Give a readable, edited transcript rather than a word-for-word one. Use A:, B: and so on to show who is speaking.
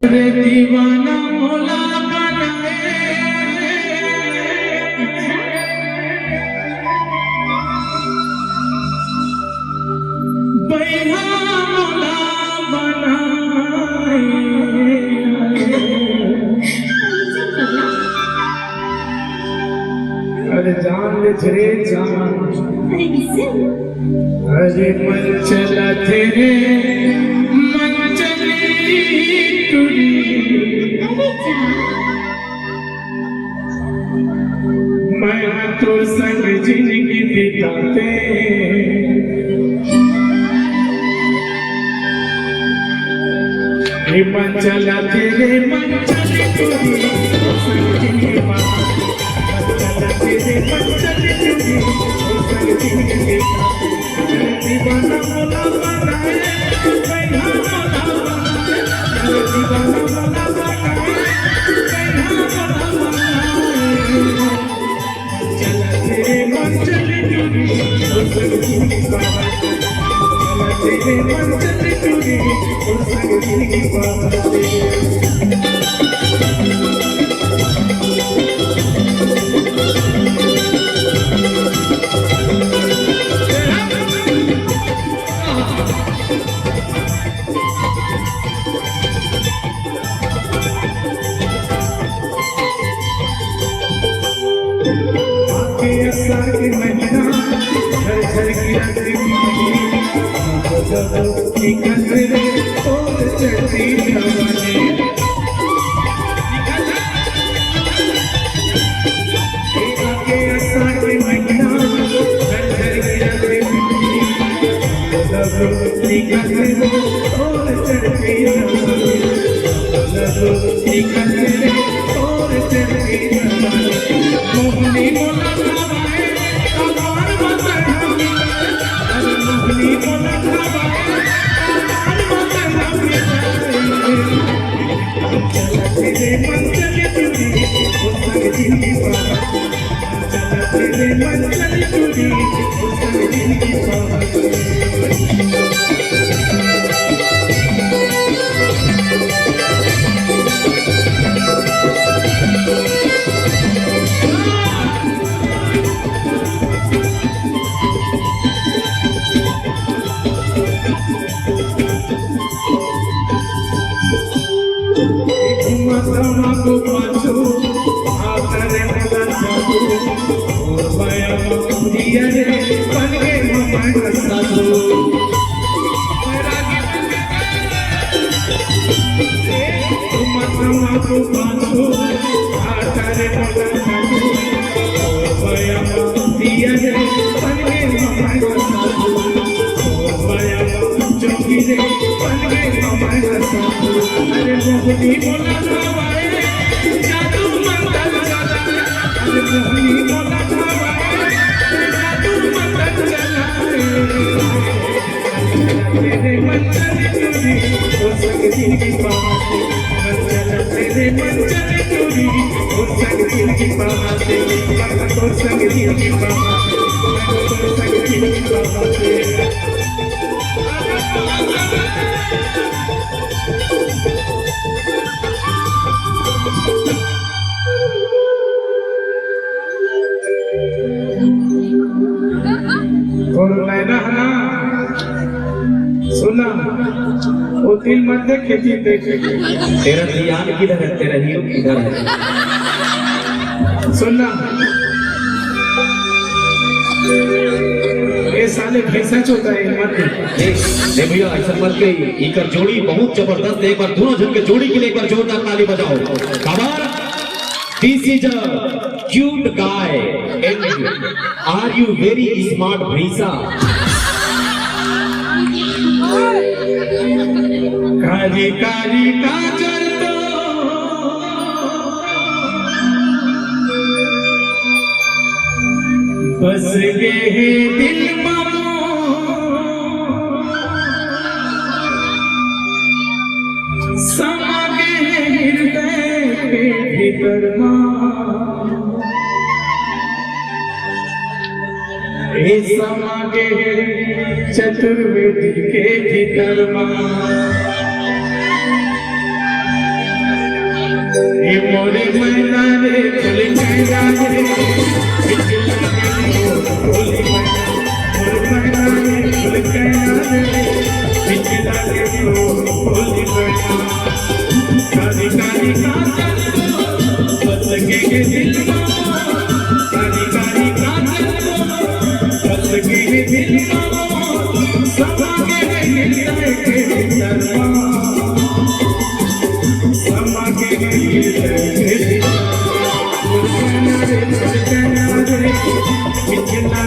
A: दीवाना मोला बनाए बैहा मोला बनाए अरे जान ले तेरे जान अरे मन चला तेरे मैं तो संग जिंदगी बिताते मन चला तेरे मन चले तुझी संग जिंदगी तेरे मन चले तुझी संग जिंदगी दीवाना मोला बनाए दीवाना मोला बनाए तेरे मन चले तुझी संग जिंदगी तेरे मन चले तुझी संग जिंदगी वो दिल मत देखे तेरा ध्यान किधर है, तेरा हीरो किधर है? सुनना ये साले भैंसा होता है मत दे भैया, ऐसा मत के इकर जोड़ी बहुत जबरदस्त है। एक बार दोनों जन के जोड़ी के लिए एक बार जोरदार ताली बजाओ। खबर दिस इज अ क्यूट गाय and are you very smart भैंसा। काली काली काजल तो बस गए दिल मानो समा गए हृदय के भीतर समा गए चतुर्वेदी के भीतर
B: मोरे मैना रे खुल गया रे बिचला होली मैना रे खुल गया रे बिचला होली मैना काली काली काजल बस के दिल काली काली काजल बस के दिल समा के हृदय के दरबार समा के हृदय बिचला